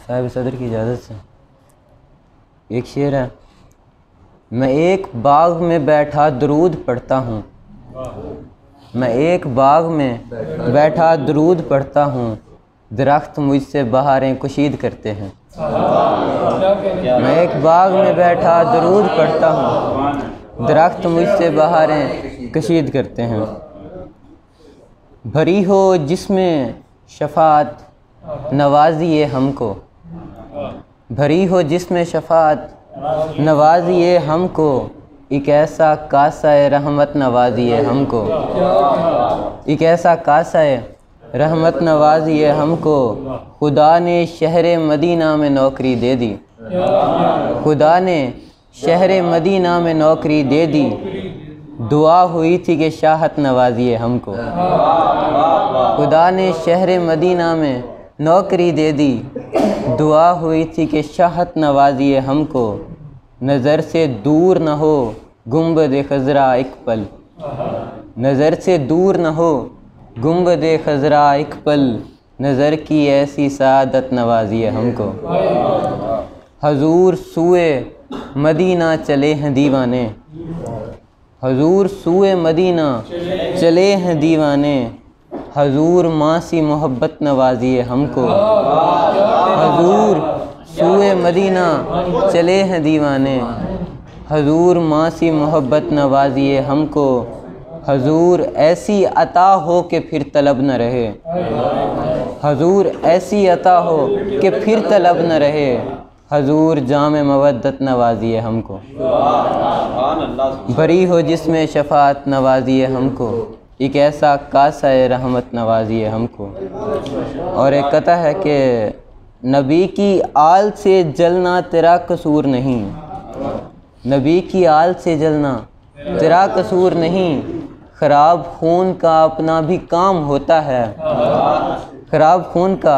साहिब सदर की इजाज़त से एक शेर है। मैं एक बाग में बैठा दरूद पढ़ता हूँ, मैं एक बाग में बैठा दरूद पढ़ता हूँ, दरख्त मुझसे बहारें कशीद करते हैं। मैं एक बाग में बैठा दरूद पढ़ता हूँ, दरख्त मुझसे बहारें कशीद करते हैं। भरी हो जिसमें शफात नवाजिए हमको, भरी हो जिसमें शफात नवाजिए हमको, एक ऐसा कासा रहमत नवाजिए हमको, एक ऐसा कासा रहमत नवाजिए हमको। खुदा ने शहर मदीना में नौकरी दे दी, खुदा ने शहर मदीना में नौकरी दे दी, दुआ हुई थी कि शाहत नवाजिए हमको। खुदा ने शहर मदीना में नौकरी दे दी, दुआ हुई थी कि शाहत नवाजिए हमको। नज़र से दूर न हो गुंबद खज़रा एक पल, नज़र से दूर न हो गुंबद खज़रा एक पल, नज़र की ऐसी सादत नवाजिए हमको। हजूर सूए मदीना चले हैं दीवाने, हजूर सूए मदीना चले हैं दीवाने, हजूर माँ सी मोहब्बत नवाजिए हमको। हजूर सूए मदीना चले हैं दीवाने, हजूर माँ सी मोहब्बत नवाजिए हमको। हजूर ऐसी अता हो कि फिर तलब न रहे, हजूर ऐसी अता हो कि फिर तलब न रहे, हजूर जाम मवद्दत नवाजिए हमको। भरी हो जिसमें शफात नवाजिए हमको, एक ऐसा कासा रहमत नवाजिए हमको। और एक कथा है कि नबी की आल से जलना तेरा कसूर नहीं, नबी की आल से जलना तेरा कसूर नहीं, ख़राब खून का अपना भी काम होता है, ख़राब खून का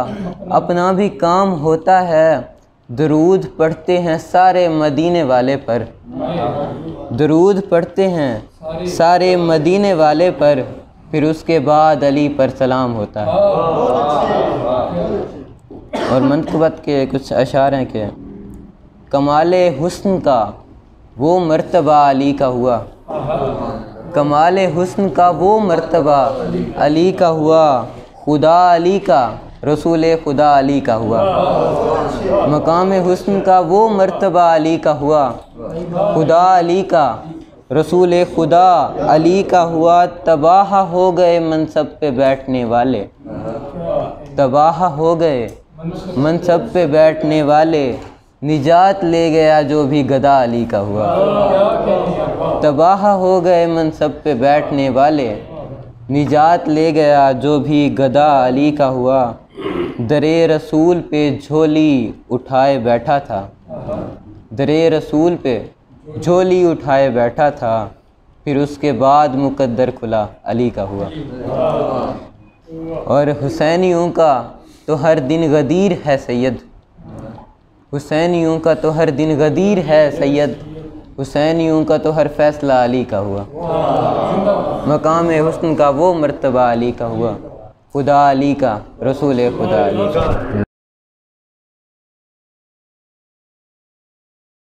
अपना भी काम होता है। दरूद पढ़ते हैं सारे मदीने वाले पर, दरूद पढ़ते हैं सारे मदीने वाले पर, फिर उसके बाद अली पर सलाम होता है। और मनक़बत के कुछ अशार हैं कि कमाले हुस्न का वो मर्तबा अली का हुआ, कमाले हुस्न का वो मर्तबा अली का हुआ, खुदा अली का रसूल खुदा अली का हुआ। मकाम हुस्न का वो मर्तबा अली का हुआ, खुदा अली का रसूल खुदा अली का हुआ। तबाह हो गए मनसब पे बैठने वाले, तबाह हो गए मनसब पे बैठने वाले, निजात ले गया जो भी गदा अली का हुआ। तबाह हो गए मनसब पे बैठने वाले, निजात ले गया जो भी गदा अली का हुआ। दरे रसूल पे झोली उठाए बैठा था, दरे रसूल पे झोली उठाए बैठा था, फिर उसके बाद मुकद्दर खुला अली का हुआ। और हुसैनियों का तो हर दिन गदीर है सैयद, हुसैनियों का तो हर दिन गदीर है सैयद, हुसैनियों का तो हर फैसला अली का हुआ। मकाम हुस्न का वो मर्तबा अली का हुआ, खुदा अली का रसूल खुदा अली का।